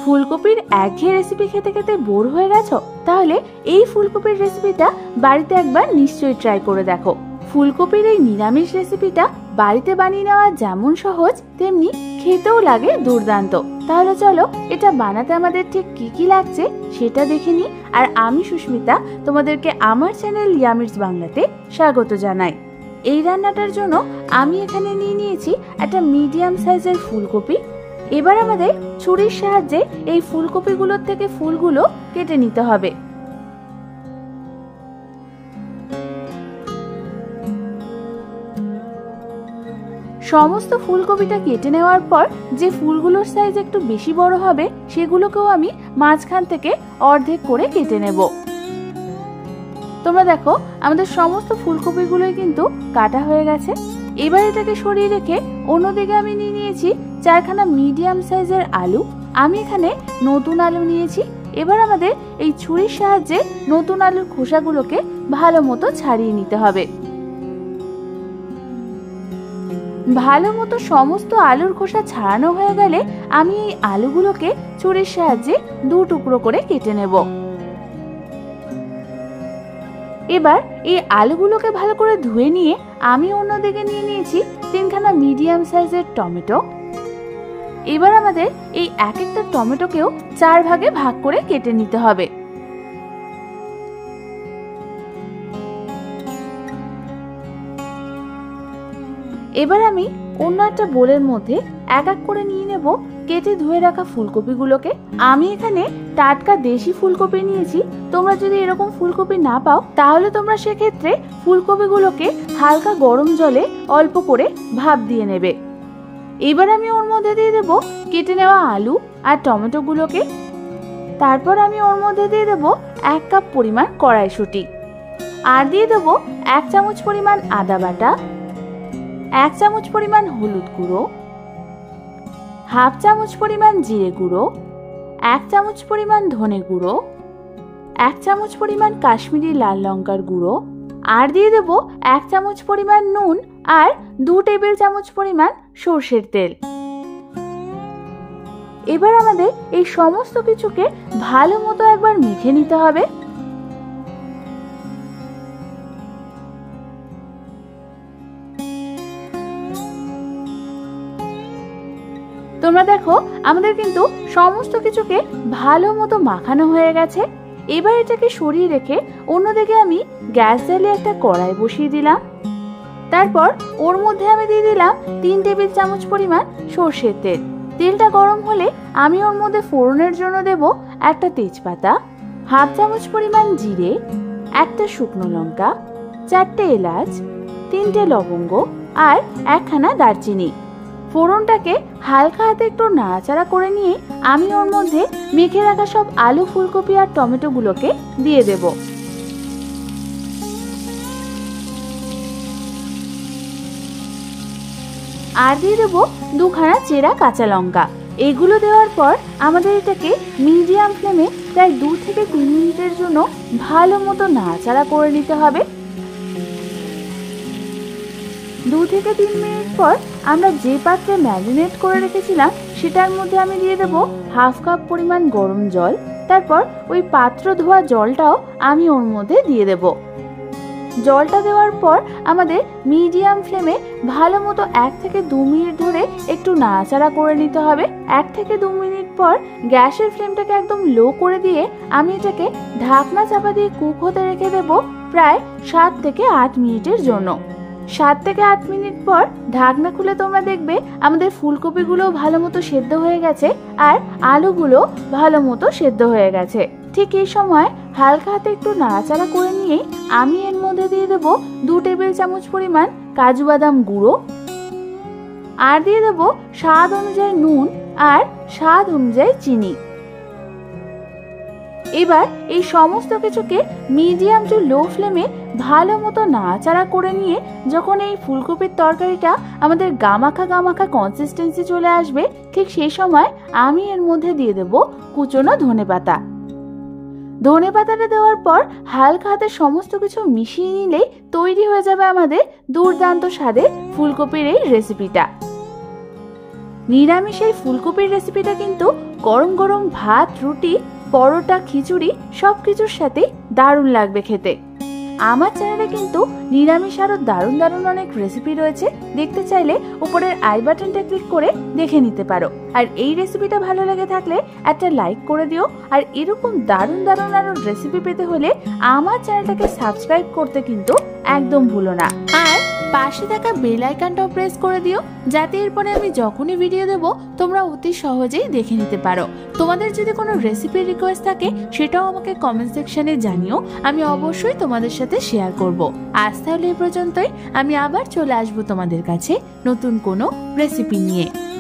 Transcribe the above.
ফুলকপির একঘেয়ে রেসিপি খেতে খেতে বোর হয়ে গেছো? তাহলে এই ফুলকপির রেসিপিটা বাড়িতে একবার নিশ্চয়ই ট্রাই করে দেখো। ফুলকপির এই নিরামিষ রেসিপিটা বাড়িতে বানিয়ে নেওয়া যেমন সহজ, তেমনি খেতেও লাগে দুর্দান্ত। তাহলে চলো এটা বানাতে আমাদের ঠিক কি কি লাগছে সেটা দেখে নিই। আর আমি সুস্মিতা তোমাদেরকে আমার চ্যানেল ইয়ামিরস বাংলাতে স্বাগত জানাই। এই রান্নাটার জন্য আমি এখানে নিয়েছি একটা মিডিয়াম সাইজের ফুলকপি। এবার আমাদের ছুরির সাহায্যে এই ফুলকপিগুলোর থেকে ফুলগুলো কেটে নিতে হবে। সমস্ত ফুলকপিটা কেটে নেওয়ার পর যে ফুলগুলোর সাইজ একটু বেশি বড় হবে সেগুলোকেও আমি মাঝখান থেকে অর্ধেক করে কেটে নেব। তোমরা দেখো আমাদের সমস্ত ফুলকপিগুলোই কিন্তু কাটা হয়ে গেছে। এবার এটাকে সরিয়ে রেখে অন্যদিকে আমি নিয়েছি 4খানা মিডিয়াম সাইজের আলু। আমি এখানে নতুন আলু নিয়েছি। এবার আমাদের এই ছুরির সাহায্যে নতুন আলুর খোসাগুলোকে ভালো মতো ছাড়িয়ে নিতে হবে। ভালো মতো সমস্ত আলুর খোসা ছাড়ানো হয়ে গেলে আমি এই আলুগুলোকে ছুরির সাহায্যে 2 টুকরো করে কেটে নেব। এবার এই আলুগুলোকে ভালো করে ধুয়ে নিয়ে আমি অন্যদিকে নিয়েছি 3খানা মিডিয়াম সাইজের টমেটো। এবার আমাদের এই এক একটা টমেটোকেও 4 ভাগে ভাগ করে কেটে নিতে হবে। এবার আমি অন্য একটা বোলের মধ্যে এক এক করে নিয়ে নেব কেটে ধুয়ে রাখা ফুলকপিগুলোকে। আমি এখানে টাটকা দেশি ফুলকপি নিয়েছি। তোমরা যদি এরকম ফুলকপি না পাও তাহলে তোমরা সেক্ষেত্রে ফুলকপিগুলোকে হালকা গরম জলে অল্প করে ভাপ দিয়ে নেবে। এবার আমি ওর মধ্যে দিয়ে দেব কেটে নেওয়া আলু আর টমেটোগুলোকে। তারপর আমি ওর মধ্যে দিয়ে দেব 1 কাপ পরিমাণ কড়াইশুঁটি, আর দিয়ে দেব 1 চামচ পরিমাণ আদা বাটা, 1 চামচ পরিমাণ হলুদ গুঁড়ো, হাফ চামচ পরিমাণ জিরে গুঁড়ো, 1 চামচ পরিমাণ ধনে গুঁড়ো, 1 চামচ পরিমাণ কাশ্মীরি লাল লঙ্কার গুঁড়ো, আর দিয়ে দেব 1 চামচ পরিমাণ নুন আর 2 টেবিল চামচ পরিমাণ সর্ষের তেল। এবার আমাদের এই সমস্ত কিছুকে ভালো মতো একবার মেখে নিতে হবে। তোমরা দেখো আমাদের কিন্তু সমস্ত কিছুকে ভালো মতো মাখানো হয়ে গেছে। এবার এটাকে সরিয়ে রেখে অন্যদিকে আমি গ্যাস জ্বালিয়ে একটা কড়াই বসিয়ে দিলাম। তারপর ওর মধ্যে আমি দিয়ে দিলাম 3 টেবিল চামচ পরিমাণ সর্ষের তেল। তেলটা গরম হলে আমি ওর মধ্যে ফোড়নের জন্য দেব একটা তেজপাতা, হাফ চামচ পরিমাণ জিরে, একটা শুকনো লঙ্কা, 4টে এলাচ, 3টে লবঙ্গ আর 1খানা দারচিনি। ফোড়নটাকে হালকা হাতে একটু নাড়াচাড়া করে নিয়ে আমি ওর মধ্যে মেখে রাখা সব আলু, ফুলকপি আর টমেটোগুলোকে দিয়ে দেব। আর দিয়ে দেবো 2খানা চেরা কাঁচা লঙ্কা। এগুলো দেওয়ার পর আমাদের এটাকে মিডিয়াম ফ্লেমে প্রায় 2 থেকে 3 মিনিটের জন্য ভালো মতো নাড়াচাড়া করে নিতে হবে। 2 থেকে 3 মিনিট পর আমরা যে পাত্রে ম্যারিনেট করে রেখেছিলাম সেটার মধ্যে আমি দিয়ে দেব হাফ কাপ পরিমাণ গরম জল। তারপর ওই পাত্র ধোয়া জলটাও আমি ওর মধ্যে দিয়ে দেব। জলটা দেওয়ার পর আমাদের মিডিয়াম ফ্লেমে ভালো মতো 1 থেকে 2 মিনিট ধরে একটু নাড়াচাড়া করে নিতে হবে। 1 থেকে 2 মিনিট পর গ্যাসের ফ্লেমটাকে একদম লো করে দিয়ে আমি এটাকে ঢাকনা চাপা দিয়ে কুক হতে রেখে দেব প্রায় 7 থেকে 8 মিনিটের জন্য। 7 থেকে 8 মিনিট পর ঢাকনা খুলে তোমরা দেখবে আমাদের ফুলকপিগুলো ভালো মতো সেদ্ধ হয়ে গেছে আর আলুগুলো ভালো মতো সেদ্ধ হয়ে গেছে। ঠিক এই সময় হালকা হাতে একটু নাড়াচাড়া করে নিয়ে আমি এর মধ্যে দিয়ে দেব 2 টেবিল চামচ পরিমাণ কাজু বাদাম গুঁড়ো, আর দিয়ে দেব স্বাদ অনুযায়ী নুন আর স্বাদ অনুযায়ী চিনি। এবার এই সমস্ত কিছুকে মিডিয়াম টু লো ফ্লেমে ভালো মতো নাড়াচাড়া করে নিয়ে যখন এই ফুলকপির তরকারিটা আমাদের গামাখা গামাখা কনসিস্টেন্সি চলে আসবে, ঠিক সেই সময় আমি এর মধ্যে দিয়ে দেব কুচনো ধনেপাতা। ধনেপাতাটা দেওয়ার পর হালকা হাতে সমস্ত কিছু মিশিয়ে নিলেই তৈরি হয়ে যাবে আমাদের দুর্দান্ত স্বাদের ফুলকপির এই রেসিপিটা। নিরামিষ এই ফুলকপির রেসিপিটা কিন্তু গরম গরম ভাত, রুটি, পরোটা, খিচুড়ি সবকিছুর সাথে দারুণ লাগবে খেতে। আমার চ্যানেলে কিন্তু নিরামিষ আরো দারুণ দারুণ অনেক রেসিপি রয়েছে, দেখতে চাইলে উপরের আই বাটনটা ক্লিক করে দেখে নিতে পারো। আর এই রেসিপিটা ভালো লেগে থাকলে একটা লাইক করে দিও। আর এরকম দারুণ দারুণ আরো রেসিপি পেতে হলে আমার চ্যানেলটাকে সাবস্ক্রাইব করতে কিন্তু একদম ভুলো না। আর পাশে থাকা বেল আইকনটাও প্রেস করে দিও, যাতে এরপরে আমি যখনই ভিডিও দেব তোমরা অতি সহজেই দেখে নিতে পারো। তোমাদের যদি কোনো রেসিপির রিকোয়েস্ট থাকে সেটাও আমাকে কমেন্ট সেকশনে জানিও, আমি অবশ্যই তোমাদের সাথে শেয়ার করব। আজ তাহলে এই পর্যন্তই, আমি আবার চলে আসবো তোমাদের কাছে নতুন কোনো রেসিপি নিয়ে।